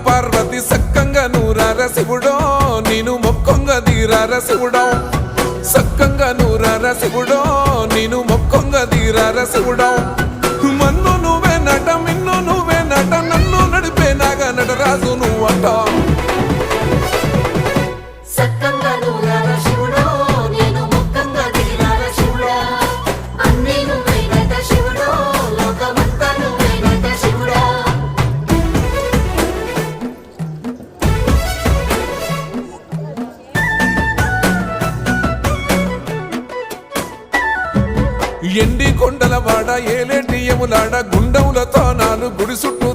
పార్వతి సక్కంగా నూరార శివుడో నేను మొక్కంగా తీరార శివుడో సక్కంగా నూరార శివుడో నేను మొక్కంగా తీరార శివుడో మన్ను నువ్వే నట మిన్ను నువ్వే నట నన్ను నడిపే నాగ నటరాజు నువ్వట ఎండి కొండల వాడ ఏలేటి యములాడ గుండములతో నాలు గుడి చుట్టూ